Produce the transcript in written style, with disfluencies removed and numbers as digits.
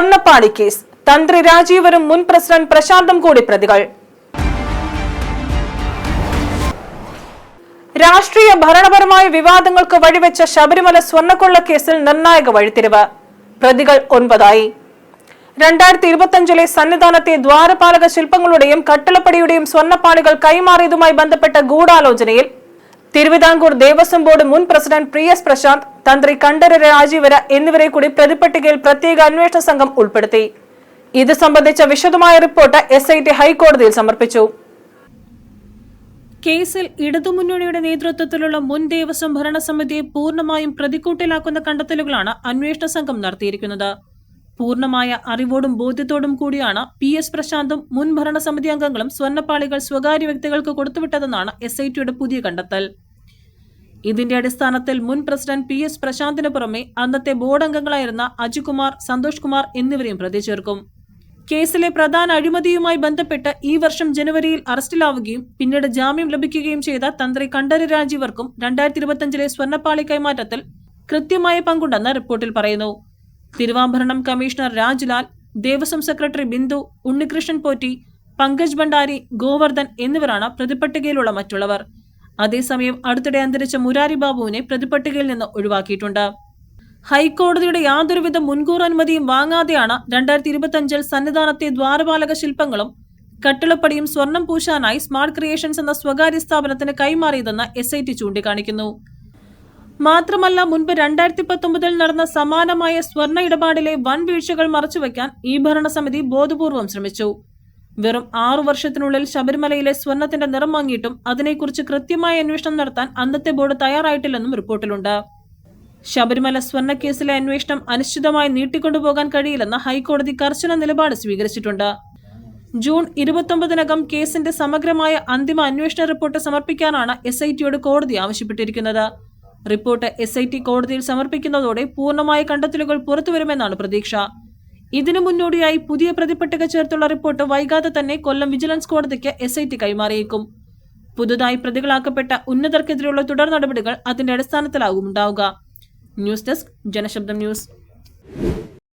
സ്വർണ്ണപ്പാളി case. തന്ത്രി രാജീവരും മുൻ president പ്രശാന്തും കൂടി പ്രതികൾ. രാഷ്ട്രീയ ഭരണപരമായ വിവാദങ്ങൾക്ക് വഴിവെച്ച ശബരിമല സ്വർണ്ണക്കൊള്ള കേസിൽ നിർണായക വഴിത്തിരിവ്. പ്രതികൾ 9 2025 സന്നിധാനത്തെ ദ്വാരപാലക ശില്പങ്ങളുടെയും കട്ടിളപ്പടിയുടെയും സ്വർണ്ണപ്പാളികൾ കൈമാറിയതുമായി ബന്ധപ്പെട്ട ഗൂഢാലോചനയിൽ തിരുവിതാംകൂർ ദേവസ്വം ബോർഡ് മുൻ പ്രസിഡന്റ് PS പ്രശാന്ത്, തന്ത്രി കണ്ഠരര് രാജീവര എന്നിവരെ കൂടി പ്രതിപട്ടികയിൽ പ്രത്യേക അന്വേഷണ സംഘം ഉൾപ്പെടുത്തി. ഇത് സംബന്ധിച്ച വിശദമായ റിപ്പോർട്ട് SIT ഹൈക്കോടതിയിൽ സമർപ്പിച്ചു. കേസിൽ ഇടതുമുന്നണിയുടെ നേതൃത്വത്തിലുള്ള മുൻ ദേവസ്വം ഭരണസമിതിയെ പൂർണ്ണമായും പ്രതിക്കൂട്ടിലാക്കുന്ന കണ്ടെത്തലുകളാണ് അന്വേഷണ സംഘം നടത്തിയിരിക്കുന്നത്. പൂർണ്ണമായ അറിവോടും ബോധ്യത്തോടും കൂടിയാണ് PS പ്രശാന്തും മുൻ ഭരണസമിതി അംഗങ്ങളും സ്വർണ്ണപ്പാളികൾ സ്വകാര്യ വ്യക്തികൾക്ക് കൊടുത്തുവിട്ടതെന്നാണ് SITയുടെ പുതിയ കണ്ടെത്തൽ. ഇതിന്റെ അടിസ്ഥാനത്തിൽ മുൻ പ്രസിഡന്റ് PS പ്രശാന്തിന് പുറമെ അന്നത്തെ ബോർഡ് അംഗങ്ങളായിരുന്ന അജികുമാർ, സന്തോഷ് കുമാർ എന്നിവരെയും പ്രതി ചേർക്കും. കേസിലെ പ്രധാന അഴിമതിയുമായി ബന്ധപ്പെട്ട് ഈ വർഷം ജനുവരിയിൽ അറസ്റ്റിലാവുകയും പിന്നീട് ജാമ്യം ലഭിക്കുകയും ചെയ്ത തന്ത്രി കണ്ഠരര് രാജീവർക്കും 2025 സ്വർണ്ണപ്പാളി കൈമാറ്റത്തിൽ കൃത്യമായ പങ്കുണ്ടെന്ന് റിപ്പോർട്ടിൽ പറയുന്നു. തിരുവാഭരണം കമ്മീഷണർ രാജ്ലാൽ, ദേവസ്വം സെക്രട്ടറി ബിന്ദു, ഉണ്ണികൃഷ്ണൻ പോറ്റി, പങ്കജ് ഭണ്ഡാരി, ഗോവർദ്ധൻ എന്നിവരാണ് പ്രതിപട്ടികയിലുള്ള മറ്റുള്ളവർ. അതേസമയം അടുത്തിടെ അന്തരിച്ച മുരാരി ബാബുവിനെ പ്രതിപട്ടികയിൽ നിന്ന് ഒഴിവാക്കിയിട്ടുണ്ട്. ഹൈക്കോടതിയുടെ യാതൊരുവിധ മുൻകൂർ അനുമതിയും വാങ്ങാതെയാണ് 2025 സന്നിധാനത്തെ ദ്വാരപാലക ശില്പങ്ങളും കട്ടിളപ്പടിയും സ്വർണം പൂശാനായി സ്മാർട്ട് ക്രിയേഷൻസ് എന്ന സ്വകാര്യ സ്ഥാപനത്തിന് കൈമാറിയതെന്ന് SIT ചൂണ്ടിക്കാണിക്കുന്നു. മാത്രമല്ല, മുൻപ് 2019 നടന്ന സമാനമായ സ്വർണ്ണ ഇടപാടിലെ വൻ വീഴ്ചകൾ മറച്ചുവെക്കാൻ ഈ ഭരണസമിതി ബോധപൂർവം ശ്രമിച്ചു. വെറും 6 വർഷത്തിനുള്ളിൽ ശബരിമലയിലെ സ്വർണത്തിന്റെ നിറം വാങ്ങിയിട്ടും അതിനെക്കുറിച്ച് കൃത്യമായ അന്വേഷണം നടത്താൻ അന്നത്തെ ബോർഡ് തയ്യാറായിട്ടില്ലെന്നും റിപ്പോർട്ടിലുണ്ട്. ശബരിമല സ്വർണ്ണക്കേസിലെ അന്വേഷണം അനിശ്ചിതമായി നീട്ടിക്കൊണ്ടുപോകാൻ കഴിയില്ലെന്ന് ഹൈക്കോടതി കർശന നിലപാട് സ്വീകരിച്ചിട്ടുണ്ട്. ജൂൺ 29 കേസിന്റെ സമഗ്രമായ അന്തിമ അന്വേഷണ റിപ്പോർട്ട് സമർപ്പിക്കാനാണ് SITയോട് കോടതി ആവശ്യപ്പെട്ടിരിക്കുന്നത്. റിപ്പോർട്ട് SIT കോടതിയിൽ സമർപ്പിക്കുന്നതോടെ പൂർണ്ണമായ കണ്ടെത്തലുകൾ പുറത്തുവരുമെന്നാണ് പ്രതീക്ഷ. ഇതിനു മുന്നോടിയായി പുതിയ പ്രതിപട്ടിക ചേർത്തുള്ള റിപ്പോർട്ട് വൈകാതെ തന്നെ കൊല്ലം വിജിലൻസ് കോടതിക്ക് SIT കൈമാറിയേക്കും. പുതുതായി പ്രതികളാക്കപ്പെട്ട ഉന്നതർക്കെതിരെയുള്ള തുടർ നടപടികൾ അതിന്റെ അടിസ്ഥാനത്തിലാകും ഉണ്ടാവുക. News desk, Janashabdam news.